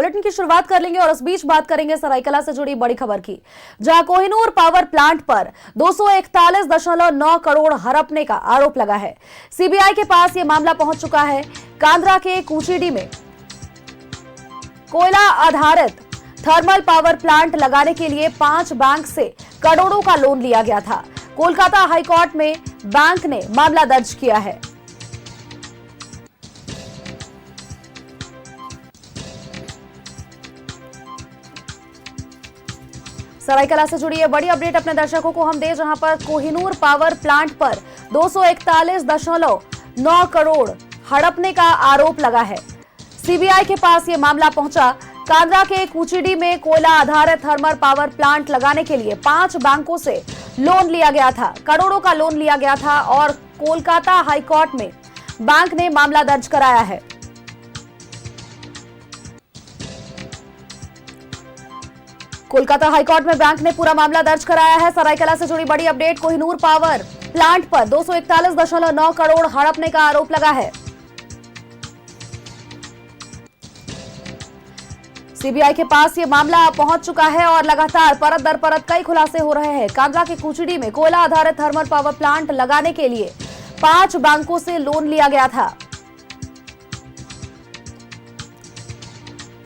Bulletin की शुरुआत कर लेंगे और इस बीच बात करेंगे सरायकला से जुड़ी बड़ी खबर की, जहां कोहिनूर पावर प्लांट पर 241.9 करोड़ हड़पने का आरोप लगा है। सीबीआई के पास यह मामला पहुंच चुका है। कांद्रा के कुचीडी में कोयला आधारित थर्मल पावर प्लांट लगाने के लिए 5 बैंक से करोड़ों का लोन लिया गया था। कोलकाता हाईकोर्ट में बैंक ने मामला दर्ज किया है। सरायकला से जुड़ी ये बड़ी अपडेट अपने दर्शकों को हम दे, जहां पर कोहिनूर पावर प्लांट पर 241.9 करोड़ हड़पने का आरोप लगा है। सीबीआई के पास ये मामला पहुंचा। कांद्रा के कुचीडी में कोयला आधारित थर्मल पावर प्लांट लगाने के लिए 5 बैंकों से लोन लिया गया था, करोड़ों का लोन लिया गया था और कोलकाता हाईकोर्ट में बैंक ने मामला दर्ज कराया है। कोलकाता हाईकोर्ट में बैंक ने पूरा मामला दर्ज कराया है। सरायकला से जुड़ी बड़ी अपडेट, कोहिनूर पावर प्लांट पर 241.9 करोड़ हड़पने का आरोप लगा है। सीबीआई के पास ये मामला पहुंच चुका है और लगातार परत दर परत कई खुलासे हो रहे हैं। कांद्रा के कुचीडी में कोयला आधारित थर्मल पावर प्लांट लगाने के लिए 5 बैंकों से लोन लिया गया था।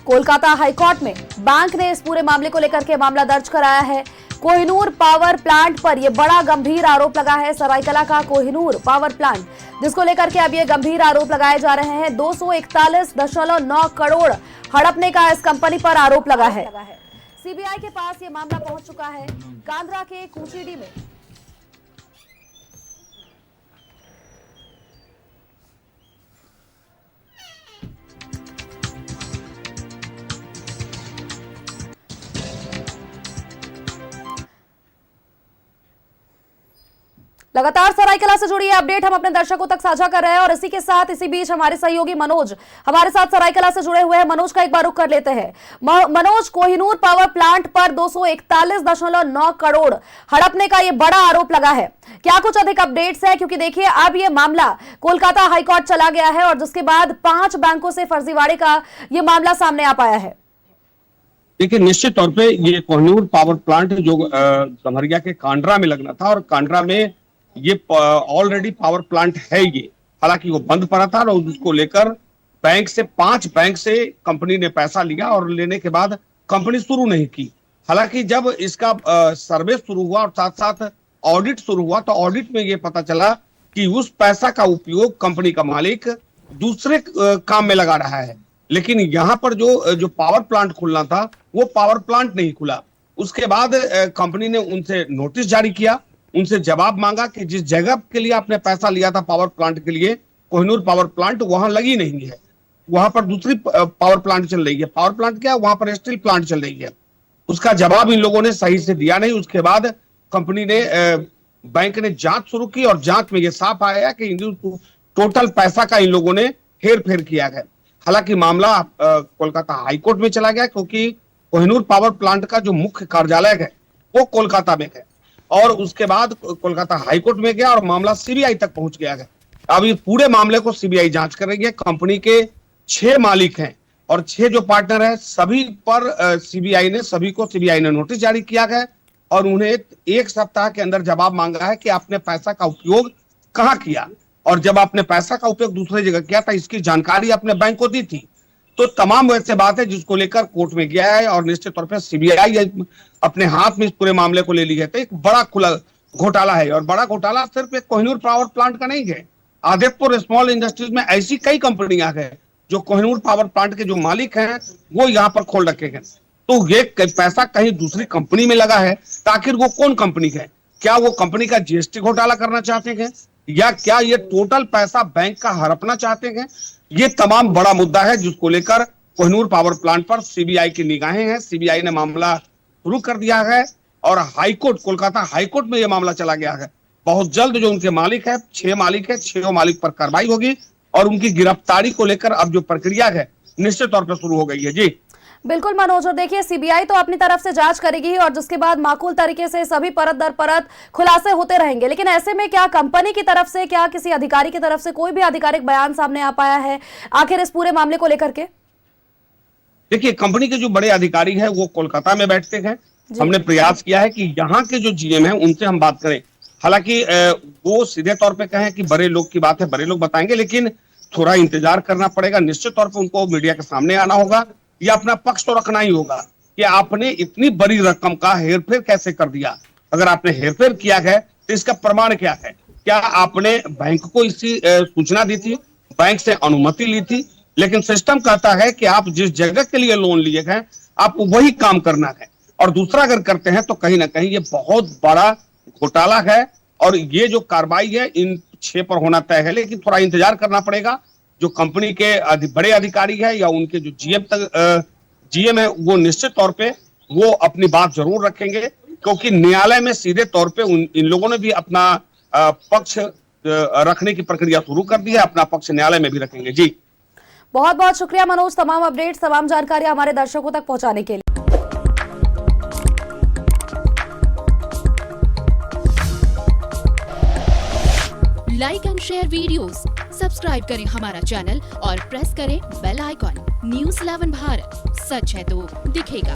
कोलकाता हाईकोर्ट में बैंक ने इस पूरे मामले को लेकर के मामला दर्ज कराया है। कोहिनूर पावर प्लांट पर यह बड़ा गंभीर आरोप लगा है। सरायकला का कोहिनूर पावर प्लांट, जिसको लेकर के अब ये गंभीर आरोप लगाए जा रहे हैं। 241.9 करोड़ हड़पने का इस कंपनी पर आरोप लगा है। सीबीआई के पास ये मामला पहुंच चुका है। कांद्रा के कुचीडी में लगातार सरायकला से जुड़ी अपडेट हम अपने दर्शकों तक साझा कर रहे हैं और इसी के साथ इसी बीच हमारे सहयोगी मनोज हमारे साथ सरायकला से जुड़े हुए हैं। मनोज का एक बार रुख कर लेते हैं। मनोज, कोहिनूर पावर प्लांट पर 241.9 करोड़ हड़पने का ये बड़ा आरोप लगा है, क्या कुछ अधिक अपडेट्स है? क्योंकि देखिए अब ये मामला कोलकाता हाईकोर्ट चला गया है और जिसके बाद 5 बैंकों से फर्जीवाड़े का ये मामला सामने आ पाया है। देखिए, निश्चित तौर पे ये कोहिनूर पावर प्लांट जो गम्हरिया के कांड्रा में लगना था और कांड्रा में ये ऑलरेडी पावर प्लांट है। ये हालांकि वो बंद पड़ा था और उसको लेकर 5 बैंक से कंपनी ने पैसा लिया और लेने के बाद कंपनी शुरू नहीं की। हालांकि जब इसका सर्वे शुरू हुआ और साथ साथ ऑडिट शुरू हुआ तो ऑडिट में ये पता चला कि उस पैसा का उपयोग कंपनी का मालिक दूसरे काम में लगा रहा है। लेकिन यहाँ पर जो पावर प्लांट खुलना था वो पावर प्लांट नहीं खुला। उसके बाद कंपनी ने उनसे नोटिस जारी किया, उनसे जवाब मांगा कि जिस जगह के लिए आपने पैसा लिया था पावर प्लांट के लिए, कोहिनूर पावर प्लांट, वहां लगी नहीं है, वहां पर दूसरी पावर प्लांट चल रही है। पावर प्लांट क्या, वहां पर स्टील प्लांट चल रही है। उसका जवाब इन लोगों ने सही से दिया नहीं। उसके बाद कंपनी ने बैंक ने जांच शुरू की और जांच में यह साफ आया कि टोटल पैसा का इन लोगों ने हेर फेर किया गया। हालांकि मामला कोलकाता हाईकोर्ट में चला गया क्योंकि कोहिनूर पावर प्लांट का जो मुख्य कार्यालय है वो कोलकाता में है और उसके बाद कोलकाता हाईकोर्ट में गया और मामला सीबीआई तक पहुंच गया है। अब ये पूरे मामले को सीबीआई जांच कर रही है। कंपनी के 6 मालिक हैं और 6 जो पार्टनर हैं सभी पर सीबीआई ने नोटिस जारी किया है और उन्हें 1 सप्ताह के अंदर जवाब मांगा है कि आपने पैसा का उपयोग कहां किया और जब आपने पैसा का उपयोग दूसरी जगह किया था इसकी जानकारी आपने बैंक को दी थी। तो तमाम वैसे बात है जिसको लेकर कोर्ट में गया है और निश्चित तौर पर सीबीआई अपने हाथ में इस पूरे मामले को ले ली है। तो एक बड़ा खुला घोटाला है और बड़ा घोटाला सिर्फ एक कोहिनूर पावर प्लांट का नहीं है। आदित्यपुर स्मॉल इंडस्ट्रीज में ऐसी कई कंपनियां हैं जो कोहिनूर पावर प्लांट के जो मालिक हैं वो यहाँ पर खोल रखे हैं। तो ये पैसा कहीं दूसरी कंपनी में लगा है तो आखिर वो कौन कंपनी है? क्या वो कंपनी का जीएसटी घोटाला करना चाहते हैं या क्या ये टोटल पैसा बैंक का हड़पना चाहते हैं? ये तमाम बड़ा मुद्दा है जिसको लेकर कोहिनूर पावर प्लांट पर सीबीआई की निगाहें हैं। सीबीआई ने मामला शुरू कर दिया है और हाईकोर्ट, कोलकाता हाईकोर्ट में यह मामला चला गया है। बहुत जल्द जो उनके मालिक है, 6 मालिक है, 6 मालिक पर कार्रवाई होगी और उनकी गिरफ्तारी को लेकर अब जो प्रक्रिया है निश्चित तौर पर शुरू हो गई है। जी बिल्कुल मनोज, और देखिए सीबीआई तो अपनी तरफ से जांच करेगी और जिसके बाद माकूल तरीके से सभी परत दर परत खुलासे होते रहेंगे। लेकिन ऐसे में क्या कंपनी की तरफ से, क्या किसी अधिकारी की तरफ से कोई भी आधिकारिक बयान सामने आ पाया है आखिर इस पूरे मामले को लेकर के? देखिए, कंपनी के जो बड़े अधिकारी हैं वो कोलकाता में बैठते हैं। हमने प्रयास किया है कि यहाँ के जो जीएम हैं उनसे हम बात करें। हालांकि वो सीधे तौर पे कहें कि बड़े लोग की बात है, बड़े लोग बताएंगे, लेकिन थोड़ा इंतजार करना पड़ेगा। निश्चित तौर पे उनको मीडिया के सामने आना होगा या अपना पक्ष तो रखना ही होगा कि आपने इतनी बड़ी रकम का हेरफेर कैसे कर दिया। अगर आपने हेरफेर किया है तो इसका प्रमाण क्या है? क्या आपने बैंक को इसकी सूचना दी थी, बैंक से अनुमति ली थी? लेकिन सिस्टम कहता है कि आप जिस जगह के लिए लोन लिए हैं आपको वही काम करना है, और दूसरा अगर करते हैं तो कहीं ना कहीं ये बहुत बड़ा घोटाला है। और ये जो कार्रवाई है इन 6 पर होना तय है, लेकिन थोड़ा इंतजार करना पड़ेगा। जो कंपनी के बड़े अधिकारी है या उनके जो जीएम है वो निश्चित तौर पे वो अपनी बात जरूर रखेंगे, क्योंकि न्यायालय में सीधे तौर पे इन लोगों ने भी अपना पक्ष रखने की प्रक्रिया शुरू कर दी है। अपना पक्ष न्यायालय में भी रखेंगे। जी, बहुत बहुत शुक्रिया मनोज, तमाम अपडेट्स, तमाम जानकारी हमारे दर्शकों तक पहुंचाने के लिए। Like and share videos, subscribe करें हमारा चैनल और प्रेस करें बेल आइकॉन। न्यूज़ 11 भारत, सच है तो दिखेगा।